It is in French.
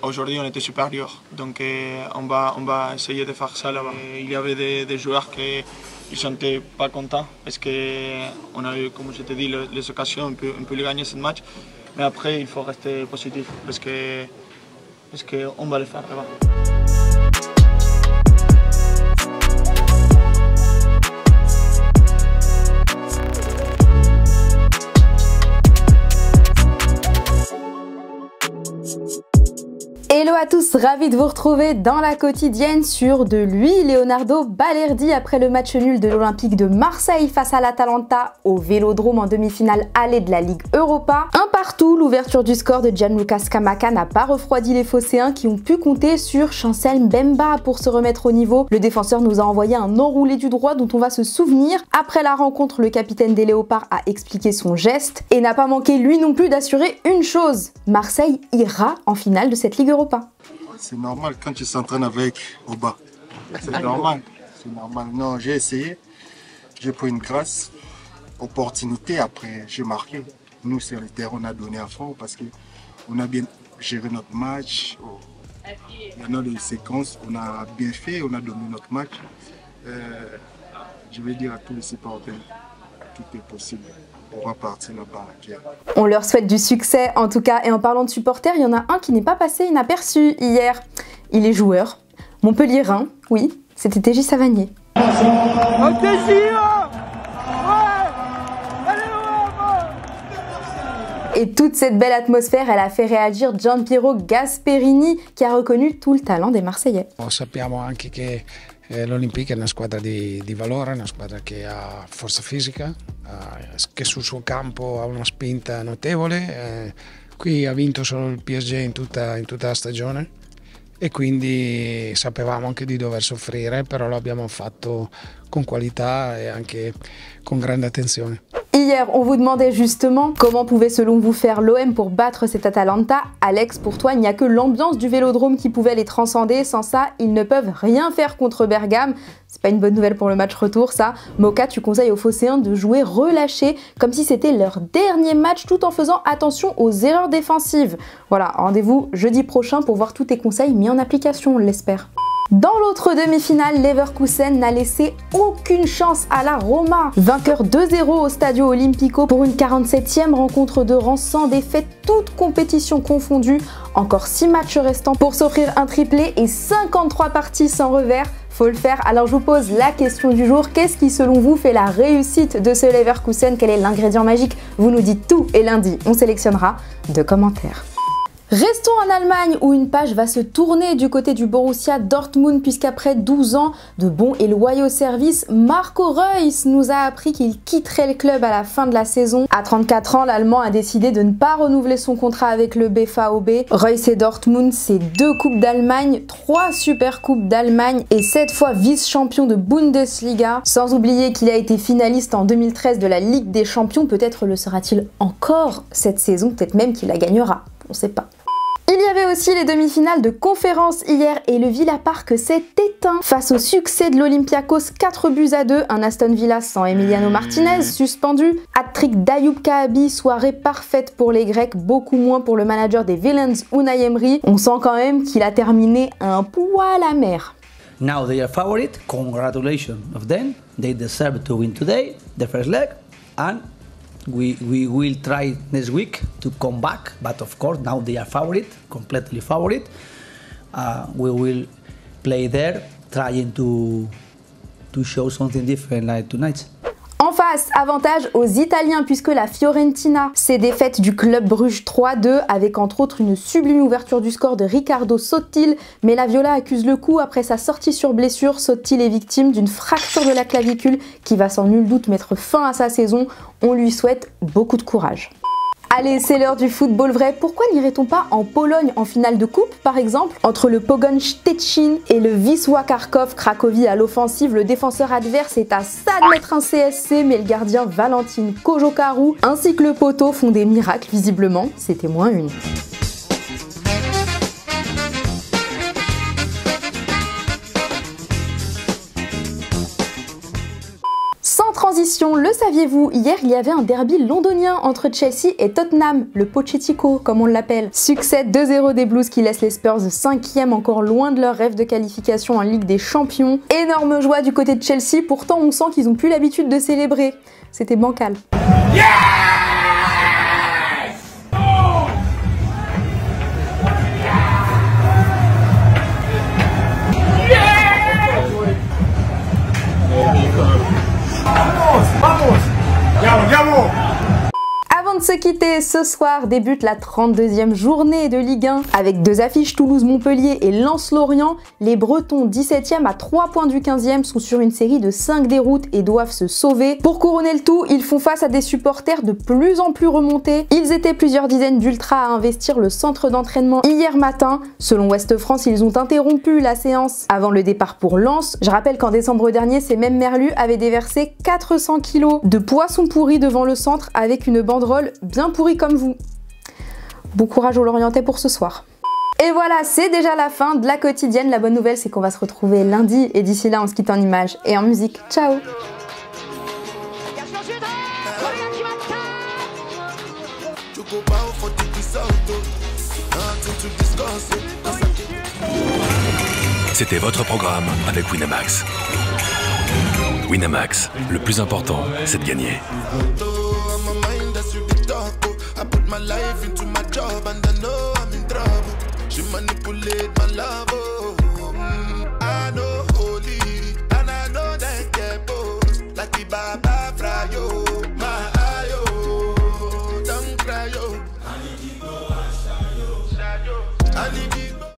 Aujourd'hui, on était supérieur, donc on va essayer de faire ça là-bas. Il y avait des joueurs qui ne sentaient pas contents parce qu'on a eu, comme je te dis, les occasions, on peut les gagner ce match. Mais après, il faut rester positif parce qu'on va le faire là-bas. Hello à tous, ravi de vous retrouver dans la quotidienne sur de lui, Leonardo Balerdi, après le match nul de l'Olympique de Marseille face à l'Atalanta au Vélodrome en demi-finale allée de la Ligue Europa. Un partout, l'ouverture du score de Gianluca Scamacca n'a pas refroidi les Phocéens qui ont pu compter sur Chancel Mbemba pour se remettre au niveau. Le défenseur nous a envoyé un enroulé du droit dont on va se souvenir. Après la rencontre, le capitaine des Léopards a expliqué son geste et n'a pas manqué lui non plus d'assurer une chose: Marseille ira en finale de cette Ligue Europa. C'est normal quand tu s'entraînes avec Oba. C'est normal. C'est normal. Non, j'ai essayé. J'ai pris une grâce opportunité. Après, j'ai marqué. Nous, sur le terrain, on a donné à fond parce qu'on a bien géré notre match. Il y en a des séquences, on a bien fait, on a donné notre match. Je vais dire à tous les supporters, tout est possible. On va partir là-bas. On leur souhaite du succès en tout cas. Et en parlant de supporters, il y en a un qui n'est pas passé inaperçu hier. Il est joueur. Montpellierin, oui, c'était TJ Savanier. Et toute cette belle atmosphère, elle a fait réagir Gianpiero Gasperini qui a reconnu tout le talent des Marseillais. Sappiamo anche che l'Olympique è una squadra di valore, una squadra che ha forza fisica, che sul suo campo ha una spinta notevole. Qui ha vinto solo il PSG in tutta la stagione e quindi sapevamo anche di dover soffrire, però lo abbiamo fatto con qualità e anche con grande attenzione. Hier, on vous demandait justement comment pouvait selon vous faire l'OM pour battre cet Atalanta. Alex, pour toi, il n'y a que l'ambiance du Vélodrome qui pouvait les transcender. Sans ça, ils ne peuvent rien faire contre Bergame. C'est pas une bonne nouvelle pour le match retour, ça. Moka, tu conseilles aux Phocéens de jouer relâché, comme si c'était leur dernier match, tout en faisant attention aux erreurs défensives. Voilà, rendez-vous jeudi prochain pour voir tous tes conseils mis en application, on l'espère. Dans l'autre demi-finale, Leverkusen n'a laissé aucune chance à la Roma. Vainqueur 2-0 au Stadio Olimpico pour une 47e rencontre de rang sans défaite, toutes compétitions confondues. Encore 6 matchs restants pour s'offrir un triplé et 53 parties sans revers. Faut le faire. Alors je vous pose la question du jour. Qu'est-ce qui selon vous fait la réussite de ce Leverkusen? Quel est l'ingrédient magique? Vous nous dites tout et lundi, on sélectionnera 2 commentaires. Restons en Allemagne où une page va se tourner du côté du Borussia Dortmund puisqu'après 12 ans de bons et loyaux services, Marco Reus nous a appris qu'il quitterait le club à la fin de la saison. À 34 ans, l'Allemand a décidé de ne pas renouveler son contrat avec le BVB. Reus et Dortmund, c'est 2 coupes d'Allemagne, 3 super coupes d'Allemagne et 7 fois vice-champion de Bundesliga. Sans oublier qu'il a été finaliste en 2013 de la Ligue des Champions. Peut-être le sera-t-il encore cette saison, peut-être même qu'il la gagnera. On sait pas. Il y avait aussi les demi-finales de conférence hier et le Villa Park s'est éteint face au succès de l'Olympiakos 4-2, un Aston Villa sans Emiliano Martinez suspendu. Hat-trick d'Ayoub Kahabi, soirée parfaite pour les Grecs, beaucoup moins pour le manager des Villains Unai Emery. On sent quand même qu'il a terminé un poil amer. Now they are favorite, congratulations of them, they deserve to win today, the first leg, and we will try next week to come back, but of course now they are favorite, completely favorite. We will play there, trying to show something different like tonight. En face, avantage aux Italiens puisque la Fiorentina s'est défaite du club Bruges 3-2 avec entre autres une sublime ouverture du score de Riccardo Sottil, mais la Viola accuse le coup après sa sortie sur blessure. Sottil est victime d'une fracture de la clavicule qui va sans nul doute mettre fin à sa saison. On lui souhaite beaucoup de courage. Allez, c'est l'heure du football vrai. Pourquoi n'irait-on pas en Pologne en finale de coupe, par exemple? Entre le Pogoń Szczecin et le Wisła Kraków, Cracovie à l'offensive, le défenseur adverse est à ça de mettre un CSC, mais le gardien Valentin Kojokaru ainsi que le poteau font des miracles visiblement. C'était -1. Attention, le saviez-vous, hier il y avait un derby londonien entre Chelsea et Tottenham, le Pochettino comme on l'appelle. Succès 2-0 des Blues qui laissent les Spurs 5e, encore loin de leur rêve de qualification en Ligue des Champions. Énorme joie du côté de Chelsea, pourtant on sent qu'ils n'ont plus l'habitude de célébrer. C'était bancal. Yeah! Avant de se quitter, ce soir débute la 32e journée de Ligue 1 avec deux affiches Toulouse-Montpellier et Lens-Lorient. Les Bretons 17e à 3 points du 15e sont sur une série de 5 déroutes et doivent se sauver. Pour couronner le tout, ils font face à des supporters de plus en plus remontés. Ils étaient plusieurs dizaines d'ultras à investir le centre d'entraînement hier matin. Selon Ouest France, ils ont interrompu la séance avant le départ pour Lens. Je rappelle qu'en décembre dernier, ces mêmes merlus avaient déversé 400 kg de poissons pourris devant le centre avec une banderole bien pourrie comme vous. Bon courage aux Lorientais pour ce soir. Et voilà, c'est déjà la fin de la quotidienne. La bonne nouvelle, c'est qu'on va se retrouver lundi. Et d'ici là, on se quitte en images et en musique. Ciao! C'était votre programme avec Winamax. Winamax, le plus important, c'est de gagner. I put my life into my job and I know I'm in trouble. She manipulate my love, oh.